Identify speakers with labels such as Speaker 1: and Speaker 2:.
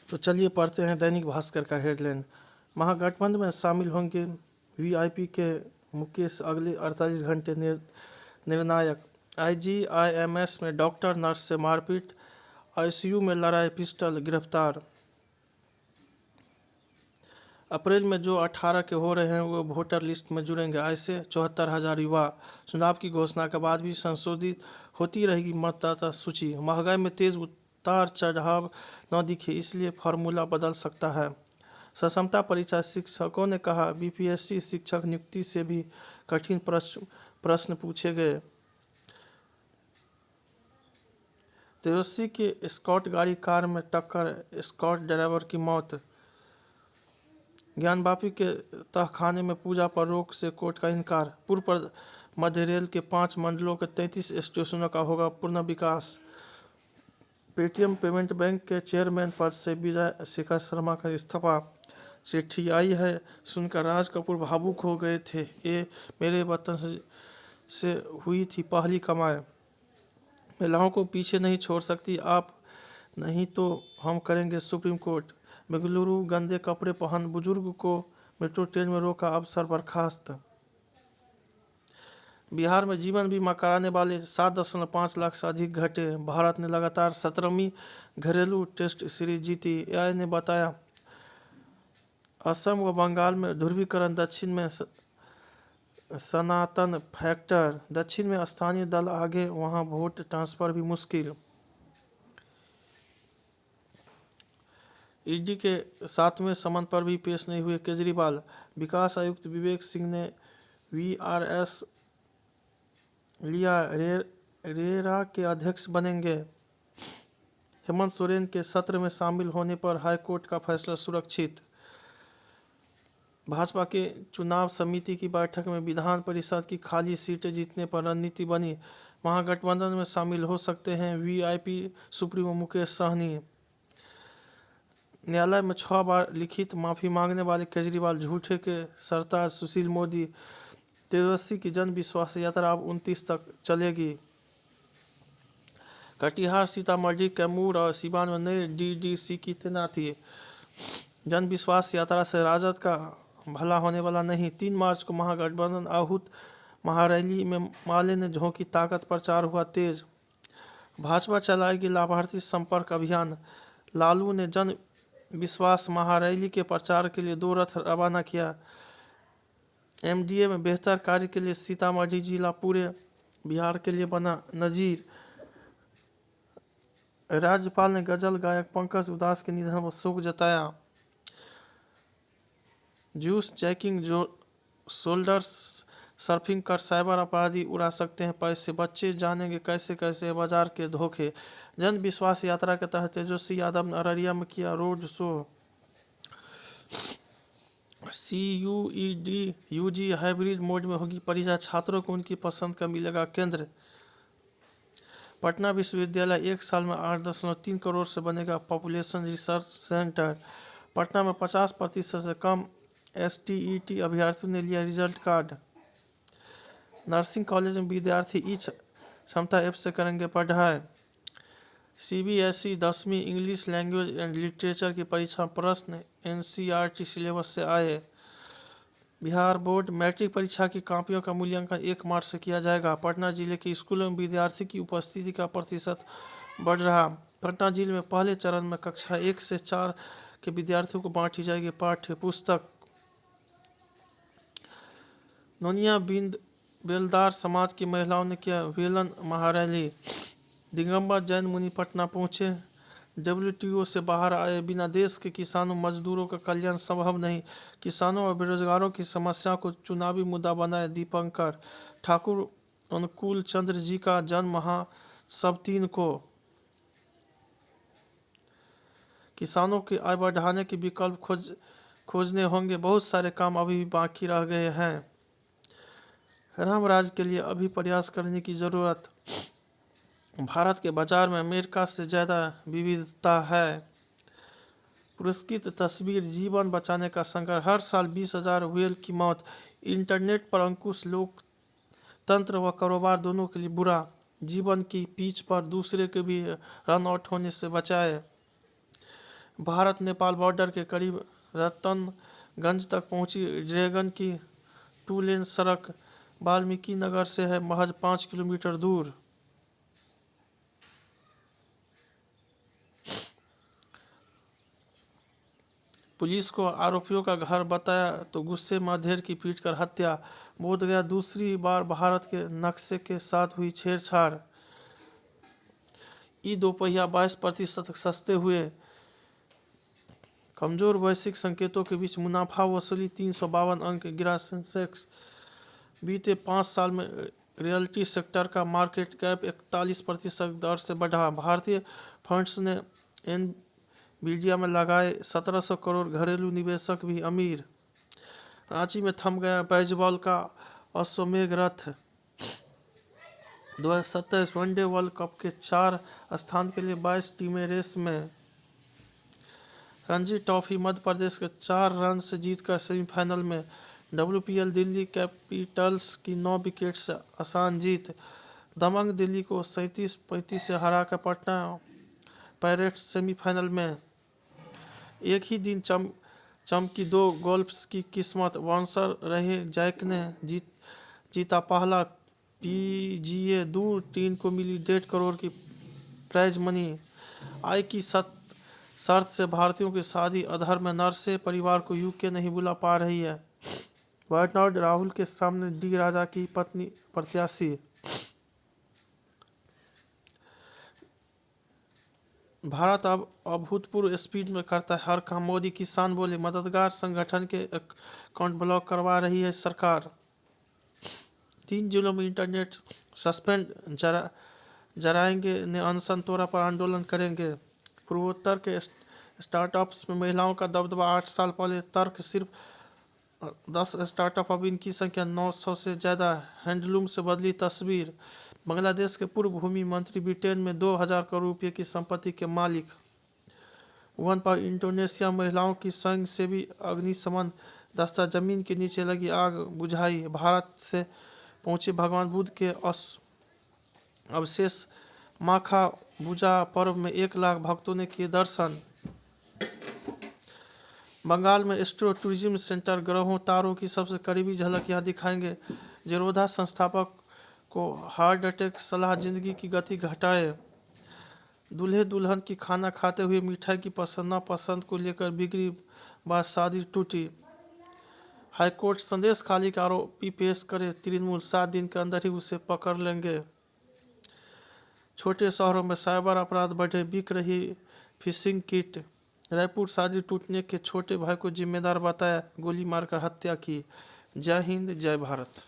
Speaker 1: तो चलिए पढ़ते हैं दैनिक भास्कर का हेडलाइन। महागठबंधन में शामिल होंगे वीआईपी के मुकेश, अगले 48 घंटे निर्णायक। आईजीआईएमएस में डॉक्टर नर्स से मारपीट, आईसीयू में लड़ाई, पिस्टल, गिरफ्तार। अप्रैल में जो 18 के हो रहे हैं वो वोटर लिस्ट में जुड़ेंगे। ऐसे 74,000 युवा। चुनाव की घोषणा के बाद भी संशोधित होती रहेगी मतदाता सूची। महंगाई में तेज उतार चढ़ाव न दिखे, इसलिए फार्मूला बदल सकता है। सक्षमता परीक्षा, शिक्षकों ने कहा बीपीएससी शिक्षक नियुक्ति से भी कठिन प्रश्न पूछे गए। तेजस्वी के स्कॉट गाड़ी कार में टक्कर, स्कॉट ड्राइवर की मौत। ज्ञानवापी के तहखाने में पूजा पर रोक से कोर्ट का इनकार। पूर्व मध्य रेल के 5 मंडलों के 33 स्टेशनों का होगा पुनर्विकास। पेटीएम पेमेंट बैंक के चेयरमैन पद से विजय शेखर शर्मा का इस्तीफा। चिट्ठी आई है सुनकर राज कपूर भावुक हो गए थे। ये मेरे वतन से हुई थी पहली कमाई। महिलाओं को पीछे नहीं छोड़ सकती आप, नहीं तो हम करेंगे सुप्रीम कोर्ट। बेंगलुरु, गंदे कपड़े पहन बुजुर्ग को मेट्रो ट्रेन में रोका, अफसर बर्खास्त। बिहार में जीवन बीमा कराने वाले 7.5 लाख से अधिक घटे। भारत ने लगातार 17वीं घरेलू टेस्ट सीरीज जीती। एआई ने बताया असम व बंगाल में ध्रुवीकरण, दक्षिण में सनातन फैक्टर। दक्षिण में स्थानीय दल आगे, वहां वोट ट्रांसफर भी मुश्किल। ईडी के 7वें समन पर भी पेश नहीं हुए केजरीवाल। विकास आयुक्त विवेक सिंह ने वीआरएस लिया, रेरा के अध्यक्ष बनेंगे। हेमंत सोरेन के सत्र में शामिल होने पर हाईकोर्ट का फैसला सुरक्षित। भाजपा के चुनाव समिति की बैठक में विधान परिषद की खाली सीटें जीतने पर रणनीति बनी। महागठबंधन में शामिल हो सकते हैं वीआईपी सुप्रीमो मुकेश सहनी। न्यायालय में 6 बार लिखित माफी मांगने वाले केजरीवाल झूठे के सरताज सुशील मोदी। तेजस्वी की जन विश्वास यात्रा अब 29 तक चलेगी। कटिहार, सीतामढ़ी, कैमूर और सिवान में नए डीडीसी की तैनाती। जन विश्वास यात्रा से राजद का भला होने वाला नहीं। 3 मार्च को महागठबंधन आहूत महारैली में माले ने झोंकी ताकत, प्रचार हुआ तेज। भाजपा चलाएगी लाभार्थी संपर्क अभियान। लालू ने जन विश्वास महारैली के प्रचार के लिए 2 रथ रवाना किया। एमडीए में बेहतर कार्य के लिए सीतामढ़ी जिला पूरे बिहार के लिए बना नजीर। राज्यपाल ने गजल गायक पंकज उदास के निधन पर शोक जताया। जूस जैकिंग, शोल्डर सर्फिंग कर साइबर अपराधी उड़ा सकते हैं पैसे। बच्चे जानेंगे कैसे कैसे बाजार के धोखे। जन विश्वास यात्रा के तहत तेजस्वी यादव ने अररिया में किया road show. CUET UG hybrid mode में होगी परीक्षा, छात्रों को उनकी पसंद का मिलेगा केंद्र। पटना विश्वविद्यालय 1 साल में 8.3 करोड़ से बनेगा पॉपुलेशन रिसर्च सेंटर। पटना में 50% से कम एसटीईटी अभ्यर्थियों ने लिया रिजल्ट कार्ड। नर्सिंग कॉलेज में विद्यार्थी ई क्षमता ऐप से करेंगे पढ़ाई। सीबीएसई 10वीं इंग्लिश लैंग्वेज एंड लिटरेचर की परीक्षा प्रश्न एनसीईआरटी सिलेबस से आए। बिहार बोर्ड मैट्रिक परीक्षा की कॉपियों का मूल्यांकन 1 मार्च से किया जाएगा। पटना जिले के स्कूलों में विद्यार्थी की उपस्थिति का प्रतिशत बढ़ रहा। पटना जिले में पहले चरण में कक्षा 1 से 4 के विद्यार्थियों को बांटी जाएगी पाठ्य पुस्तक। नोनिया बेलदार समाज की महिलाओं ने किया वेलन महारैली। दिगंबर जैन मुनि पटना पहुंचे। डब्ल्यूटीओ से बाहर आए बिना देश के किसानों मजदूरों का कल्याण संभव नहीं। किसानों और बेरोजगारों की समस्या को चुनावी मुद्दा बनाए दीपंकर ठाकुर। अनुकूल चंद्र जी का जन्म महा सब 3 को। किसानों की आय बढ़ाने के विकल्प खोजने होंगे, बहुत सारे काम अभी भी बाकी रह गए हैं। राम राज्य के लिए अभी प्रयास करने की जरूरत। भारत के बाजार में अमेरिका से ज़्यादा विविधता है। पुरस्कृत तस्वीर, जीवन बचाने का संघर्ष। हर साल 20,000 व्हेल की मौत। इंटरनेट पर अंकुश लोकतंत्र व कारोबार दोनों के लिए बुरा। जीवन की पिच पर दूसरे के भी रन आउट होने से बचाए। भारत नेपाल बॉर्डर के करीब रतनगंज तक पहुंची ड्रैगन की 2 लेन सड़क वाल्मीकि नगर से है महज 5 किलोमीटर दूर। पुलिस को आरोपियों का घर बताया तो गुस्से में अधेड़ की पीट कर हत्या। बोधगया दूसरी बार भारत के नक्शे के साथ हुई छेड़छाड़। ई दोपहिया 22% सस्ते हुए। कमजोर वैश्विक संकेतों के बीच मुनाफा वसूली 352 अंक गिरा सेंसेक्स। बीते 5 साल में रियल्टी सेक्टर का मार्केट कैप 41% दर से बढ़ा। भारतीय फंड्स ने एनवीडिया में लगाए 1700 करोड़, घरेलू निवेशक भी अमीर। रांची में थम गया बेसबॉल का अश्वमेध रथ। 2027 वनडे वर्ल्ड कप के 4 स्थान के लिए 22 टीमें रेस में। रणजी ट्रॉफी मध्य प्रदेश के 4 रन से जीतकर सेमीफाइनल में। WPL दिल्ली कैपिटल्स की 9 विकेट से आसान जीत। दबंग दिल्ली को 37-35 से हराकर पटना पायरेट्स सेमीफाइनल में। एक ही दिन चमकी 2 गोल्फ्स की किस्मत। बाउंसर रहे जैक ने जीता पहला PGA दूर टीम को मिली 1.5 करोड़ की प्राइज मनी। आय की शर्त से भारतीयों की शादी अधर में नरसे परिवार को यूके नहीं बुला पा रही है। बर्नार्ड राहुल के सामने डी राजा की पत्नी प्रत्याशी। भारत अब अभूतपूर्व स्पीड में करता है हर काम, मोदी। किसान बोले मददगार संगठन के अकाउंट ब्लॉक करवा रही है सरकार। 3 जिलों में इंटरनेट सस्पेंड। जराएंगे ने अनशन तोड़ा पर आंदोलन करेंगे। पूर्वोत्तर के स्टार्टअप्स में महिलाओं का दबदबा 8 साल पहले तर्क सिर्फ 10 स्टार्टअप, अब इनकी संख्या 900 से ज़्यादा। हैंडलूम से बदली तस्वीर। बांग्लादेश के पूर्व भूमि मंत्री ब्रिटेन में 2000 करोड़ रुपये की संपत्ति के मालिक। वुहान पर इंडोनेशिया महिलाओं की स्वयंसेवी अग्निशमन दस्ता जमीन के नीचे लगी आग बुझाई। भारत से पहुंचे भगवान बुद्ध के अवशेष। माखा पूजा पर्व में 1 लाख भक्तों ने किए दर्शन। बंगाल में एस्ट्रो टूरिज्म सेंटर ग्रहों तारों की सबसे करीबी झलक यहाँ दिखाएंगे। जेरोधा संस्थापक को हार्ट अटैक सलाह, जिंदगी की गति घटाए। दूल्हे दुल्हन की खाना खाते हुए मिठाई की पसंद नापसंद को लेकर बिगड़ी बात, शादी टूटी। हाईकोर्ट संदेश खाली का आरोपी पेश करे तृणमूल, 7 दिन के अंदर ही उसे पकड़ लेंगे। छोटे शहरों में साइबर अपराध बढ़े, बिक रही फिशिंग किट। रायपुर शादी टूटने के छोटे भाई को जिम्मेदार बताया, गोली मारकर हत्या की। जय हिंद, जय भारत।